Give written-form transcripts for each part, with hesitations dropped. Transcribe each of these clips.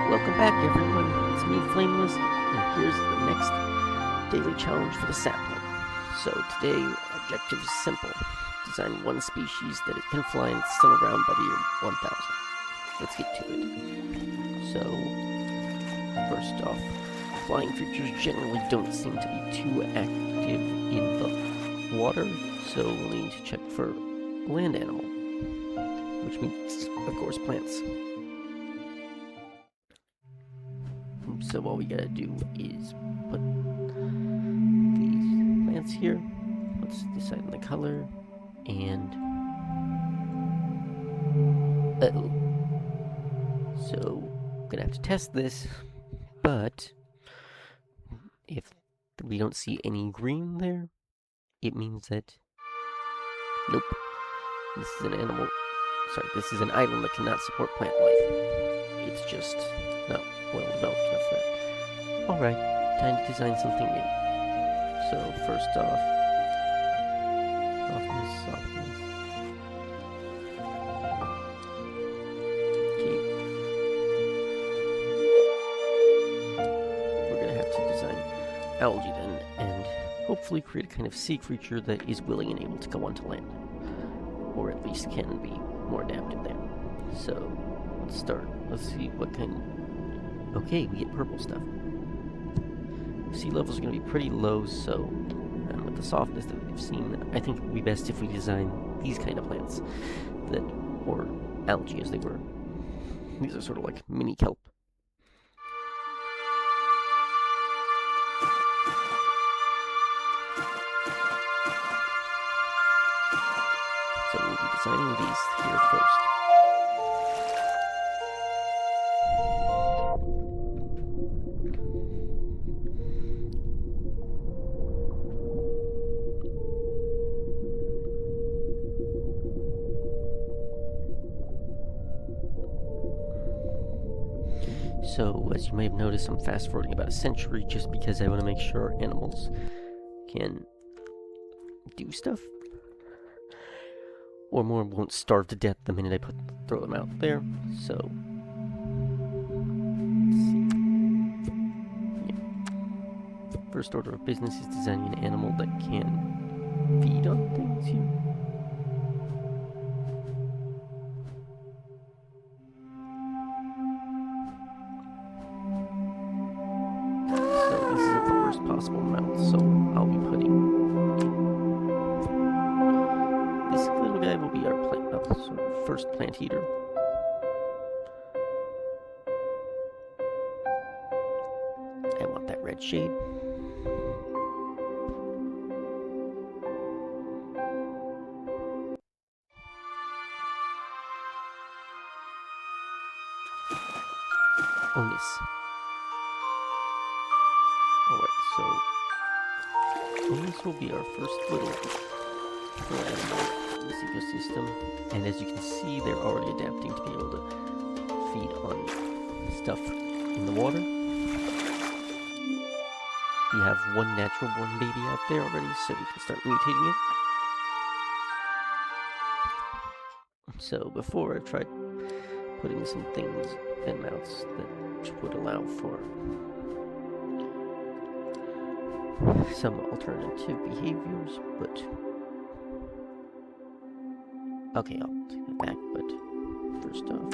Welcome back, everyone. It's me, Flameless, and here's the next daily challenge for the Sapling. So today, our objective is simple. Design one species that it can fly and it's still around by the year 1000. Let's get to it. So, first off, flying creatures generally don't seem to be too active in the water, so we'll need to check for a land animal, which means, of course, plants. So all we gotta do is put these plants here. Let's decide on the color. And so I'm gonna have to test this, but if we don't see any green there, it means that nope. This is an animal. Sorry, this is an item that cannot support plant life. It's just not well developed enough for that. Alright, time to design something new. So first off, softness. Okay. We're gonna have to design algae then, and hopefully create a kind of sea creature that is willing and able to go onto land. Or at least can be more adapted there. So, let's start. Let's see what kind. Okay, we get purple stuff. Sea levels are going to be pretty low, so with the softness that we've seen, I think it would be best if we design these kind of plants, that, or algae as they were. These are sort of like mini kelp. So we'll be designing these here first. So, as you may have noticed, I'm fast forwarding about a century just because I want to make sure animals can do stuff. Or more won't starve to death the minute I throw them out there. So, let's see. Yeah. First order of business is designing an animal that can feed on things here. So this isn't the worst possible amount, so I'll be putting this little guy will be our first plant eater. I want that red shade. Onus. Alright, so Onus will be our first little animal in this ecosystem, and as you can see, they're already adapting to be able to feed on stuff in the water. We have one natural born baby out there already, so we can start mutating it. So before, I've tried putting some things in mouths that would allow for some alternative behaviors, but okay, I'll take that back, but first off,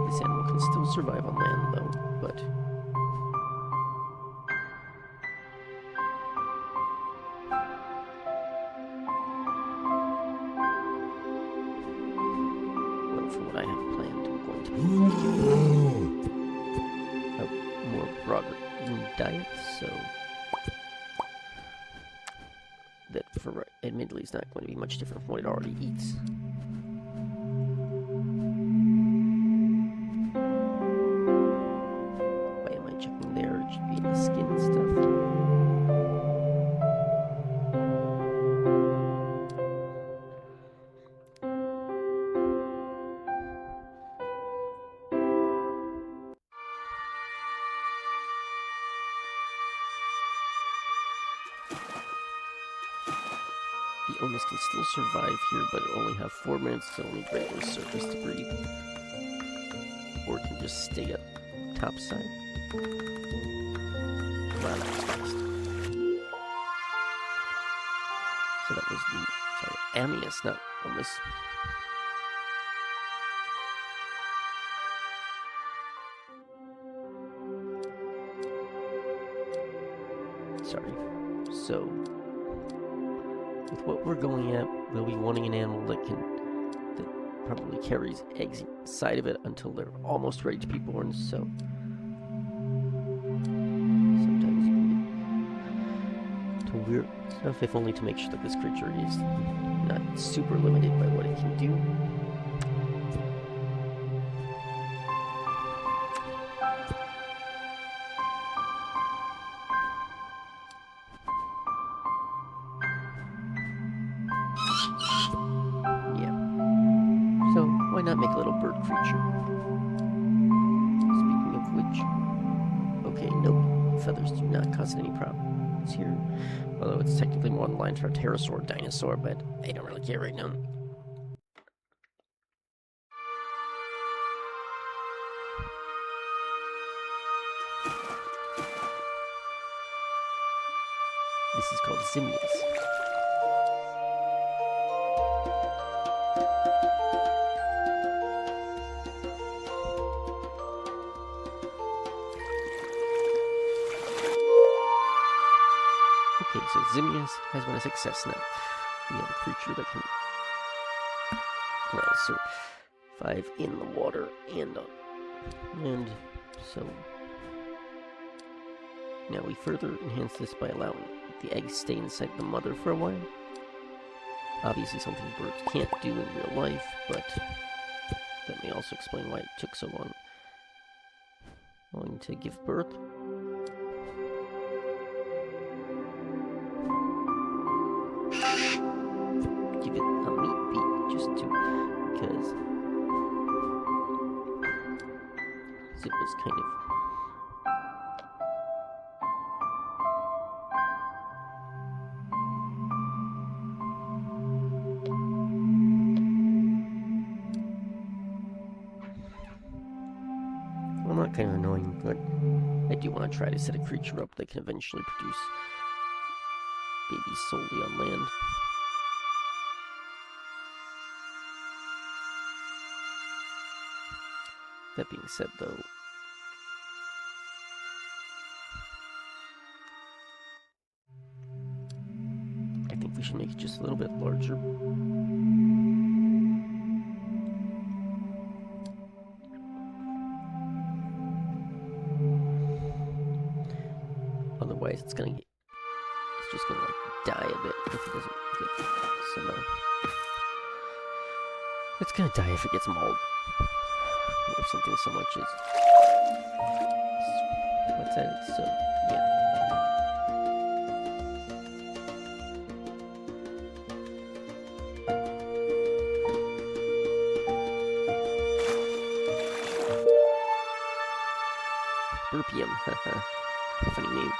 this animal can still survive on land though, but for what I have planned, I'm going to be a more broader diet, so that for admittedly is not going to be much different from what it already eats. Why am I checking there? It should be in the skin stuff. The onus can still survive here, but it'll only have 4 minutes, so it'll need regular surface to breathe. Or it can just stay up topside. Wow, that was fast. So that was the, sorry, Amnius, not Omus. Sorry. So, with what we're going at, we'll be wanting an animal that probably carries eggs inside of it until they're almost ready to be born, so sometimes you can get to weird stuff, if only to make sure that this creature is not super limited by what it can do. So, why not make a little bird creature? Speaking of which... Okay, nope. Feathers do not cause any problems here. Although it's technically more in line for a pterosaur dinosaur, but I don't really care right now. This is called Xenius. Okay, so Xenius has been a success now. We have a creature that can, well, survive in the water and on land. So now we further enhance this by allowing the eggs stay inside the mother for a while. Obviously something birds can't do in real life, but that may also explain why it took so long to give birth. Give it a meat beak just because it was kind of well, not kind of annoying, but I do want to try to set a creature up that can eventually produce babies solely on land. That being said, though, I think we should make it just a little bit larger. Otherwise, it's just gonna like die a bit if it doesn't get some. It's gonna die if it gets mauled. Or something so much as what's that? So yeah. Burpium, funny name.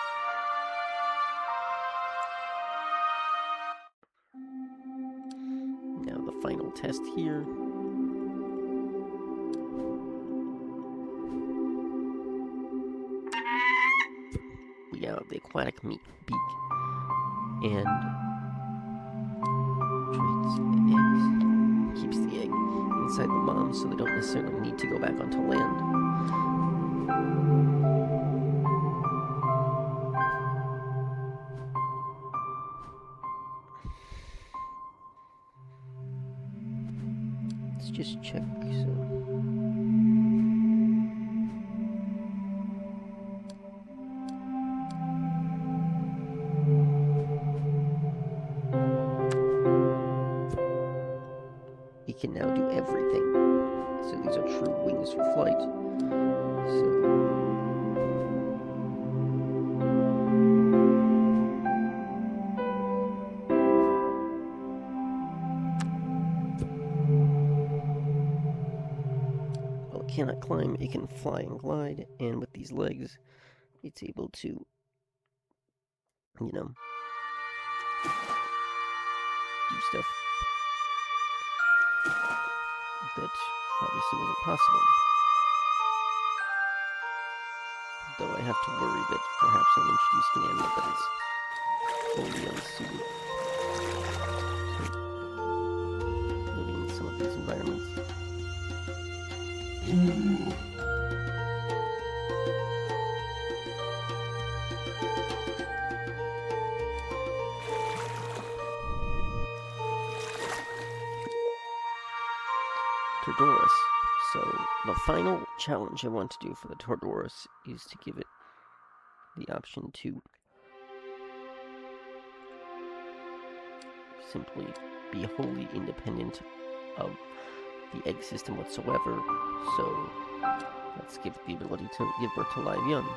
Now the final test here. The aquatic meat beak and treats eggs, keeps the egg inside the mom so they don't necessarily need to go back onto land. Let's just check. Can now do everything. So these are true wings for flight. So while it cannot climb, it can fly and glide, and with these legs, it's able to, do stuff that obviously wasn't possible. Though I have to worry that perhaps I'm introducing an animal that is wholly unsuited to living in some of these environments. Tordoris. So the final challenge I want to do for the Tordoris is to give it the option to simply be wholly independent of the egg system whatsoever. So let's give it the ability to give birth to live young.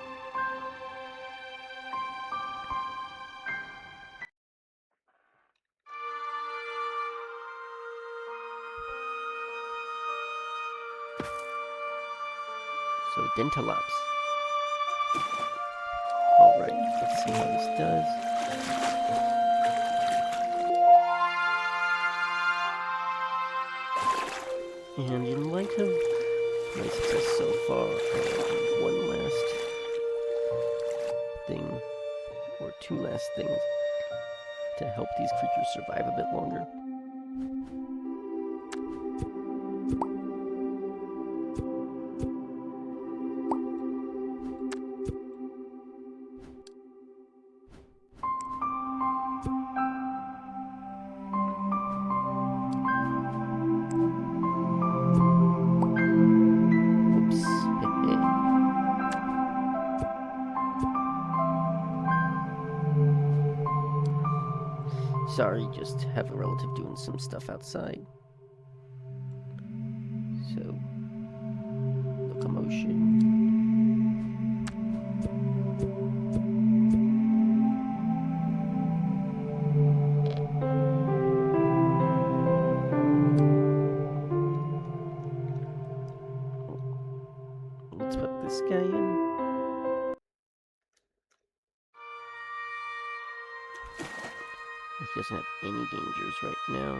So Dentalops. Alright, let's see how this does. And in light of my success so far, I'll do one last thing, or two last things, to help these creatures survive a bit longer. Sorry, just have a relative doing some stuff outside. So, locomotion. Let's put this guy in. He doesn't have any dangers right now.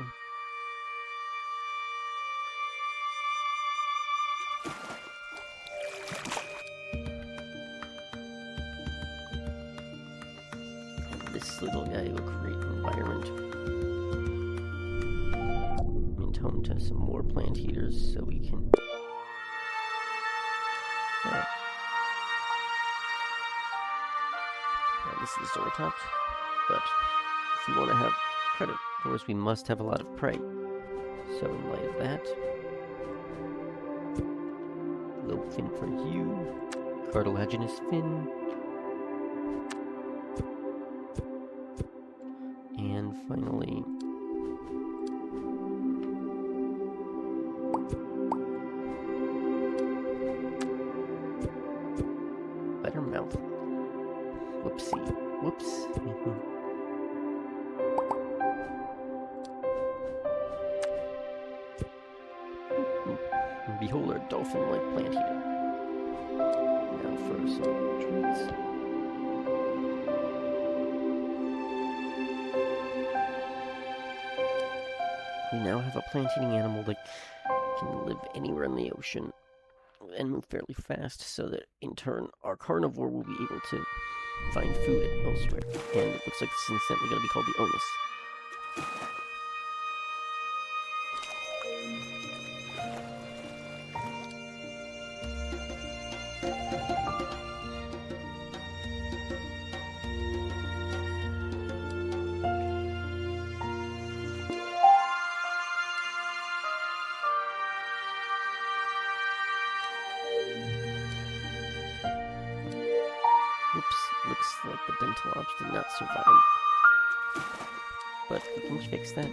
And this little guy will create an environment and home to some more plant eaters so we can this is the Zoratops, but if we want to have predators, we must have a lot of prey. So in light of that, lobe fin for you, cartilaginous fin, and finally better mouth. Whoopsie. Whoops. Behold our dolphin-like plant eater. Now for some treats. We now have a plant-eating animal that can live anywhere in the ocean and move fairly fast, so that in turn our carnivore will be able to find food elsewhere. And it looks like this is incidentally going to be called the Onus. Oops, looks like the Dentalops did not survive. But we can fix that.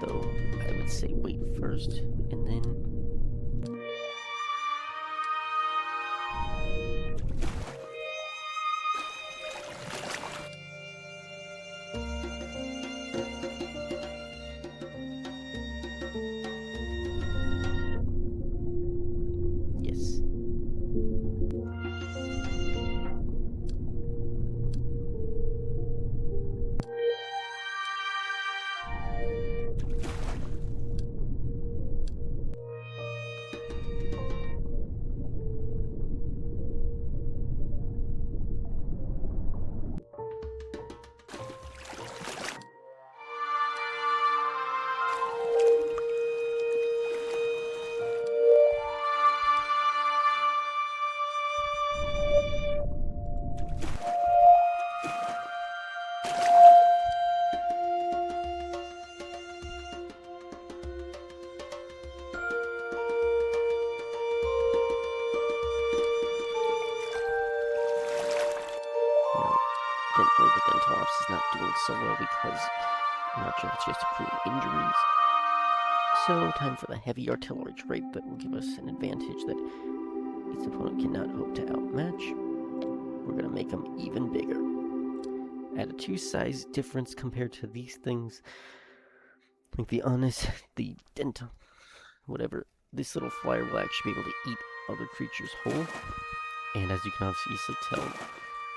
Though, I would say wait first, and then... Unfortunately, the dental office is not doing so well because I'm not sure if it's just accruing injuries. So, time for the heavy artillery trait that will give us an advantage that its opponent cannot hope to outmatch. We're going to make them even bigger. At a 2 size difference compared to these things, like the honest, the dental, whatever, this little flyer will actually be able to eat other creatures whole. And as you can obviously tell,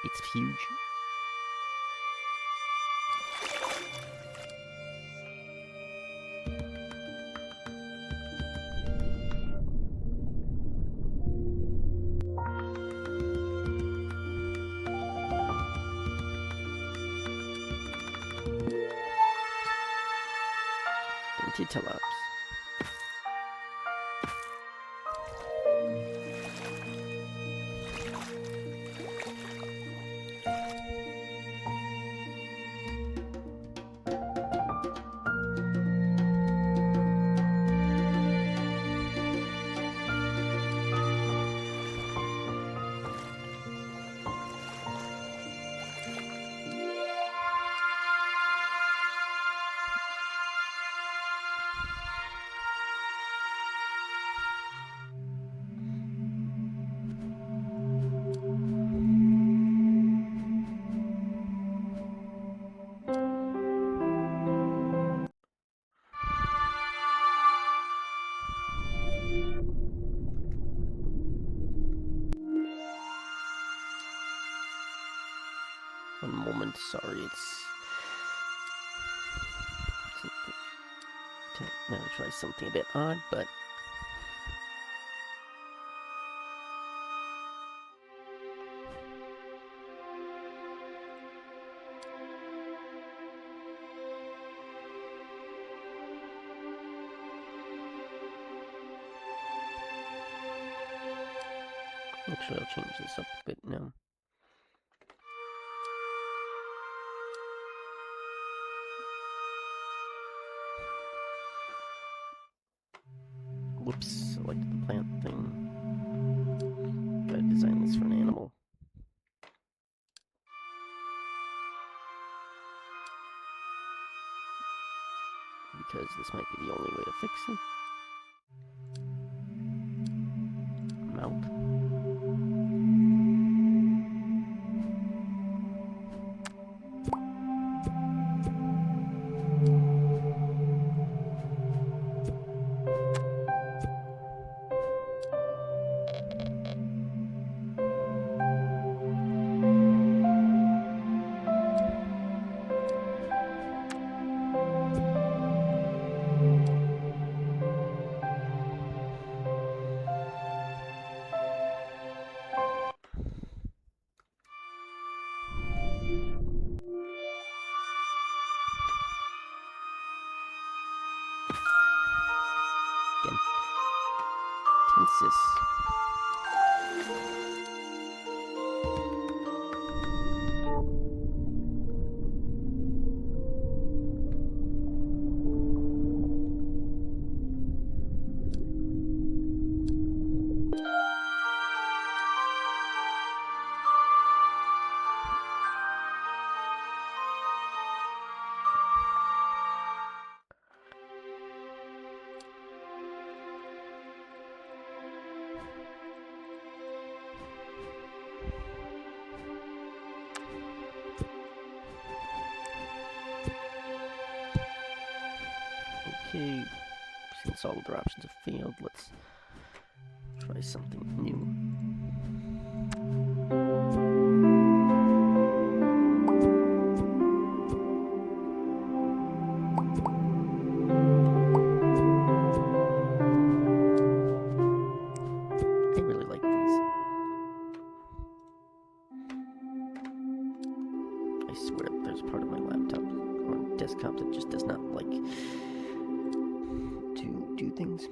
it's huge. Titalops. One moment, sorry, now to try something a bit odd, but actually I'll change this up a bit now. Whoops, selected the plant thing. Gotta design this for an animal. Because this might be the only way to fix it. Mount. Tensis. Okay, since all other options have failed, let's try something new. I really like these. I swear there's a part of my laptop or desktop that just does not like to do things.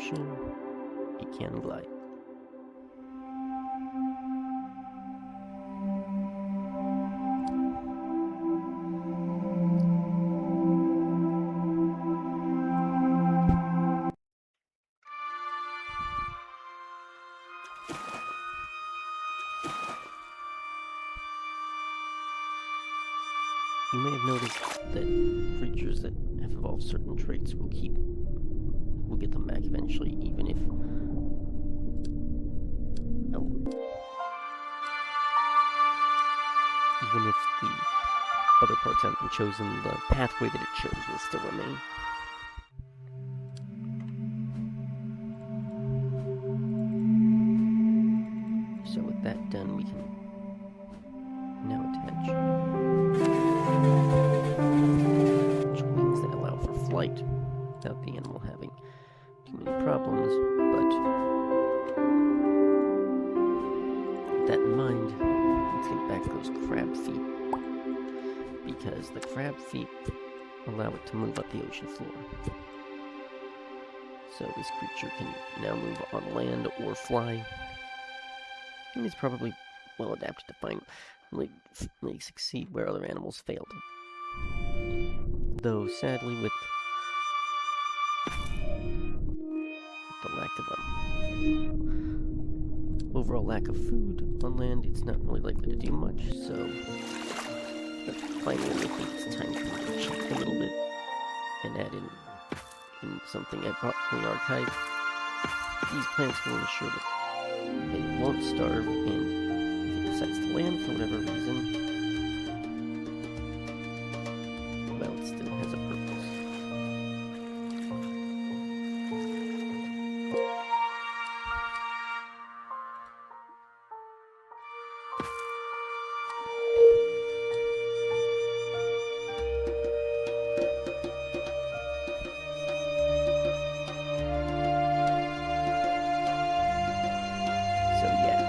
ocean, it can glide. You may have noticed that creatures that have evolved certain traits will get them back eventually, even if the other parts haven't been chosen, the pathway that it chose will still remain. So with that done, we can now attach wings that allow for flight without the animal having too many problems, but with that in mind, let's get back those crab feet, because the crab feet allow it to move up the ocean floor. So this creature can now move on land or fly, and it's probably well adapted to finally succeed where other animals failed. Though sadly, with the overall lack of food on land, it's not really likely to do much. So, but finally, I think it's time for me to cheat a little bit and add in something I brought from the archive. These plants will ensure that they won't starve, and if it decides to land for whatever reason, well, it still has a purpose.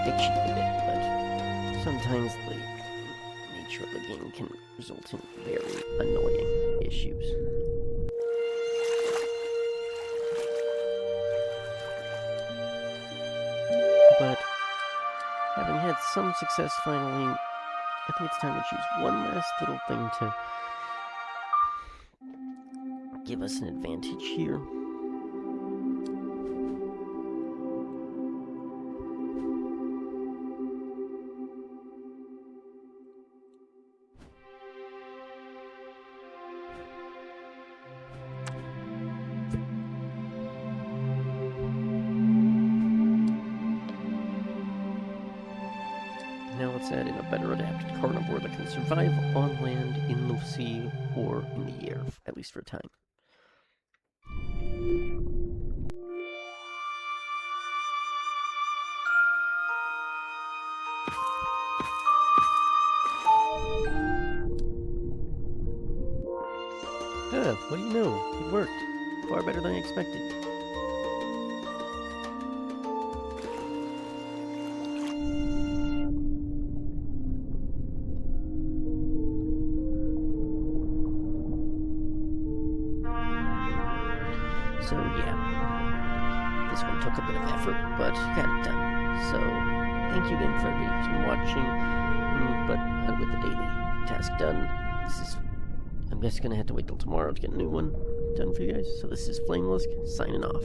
They cheat a bit, but sometimes the nature of the game can result in very annoying issues. But having had some success finally, I think it's time to choose one last little thing to give us an advantage here. Now let's add in a better adapted carnivore that can survive on land, in the sea, or in the air, at least for a time. What do you know? It worked. Far better than I expected. So yeah, this one took a bit of effort, but got it done. So thank you again for everybody who's been watching. But with the daily task done, I'm just gonna have to wait till tomorrow to get a new one done for you guys. So this is Flameless signing off.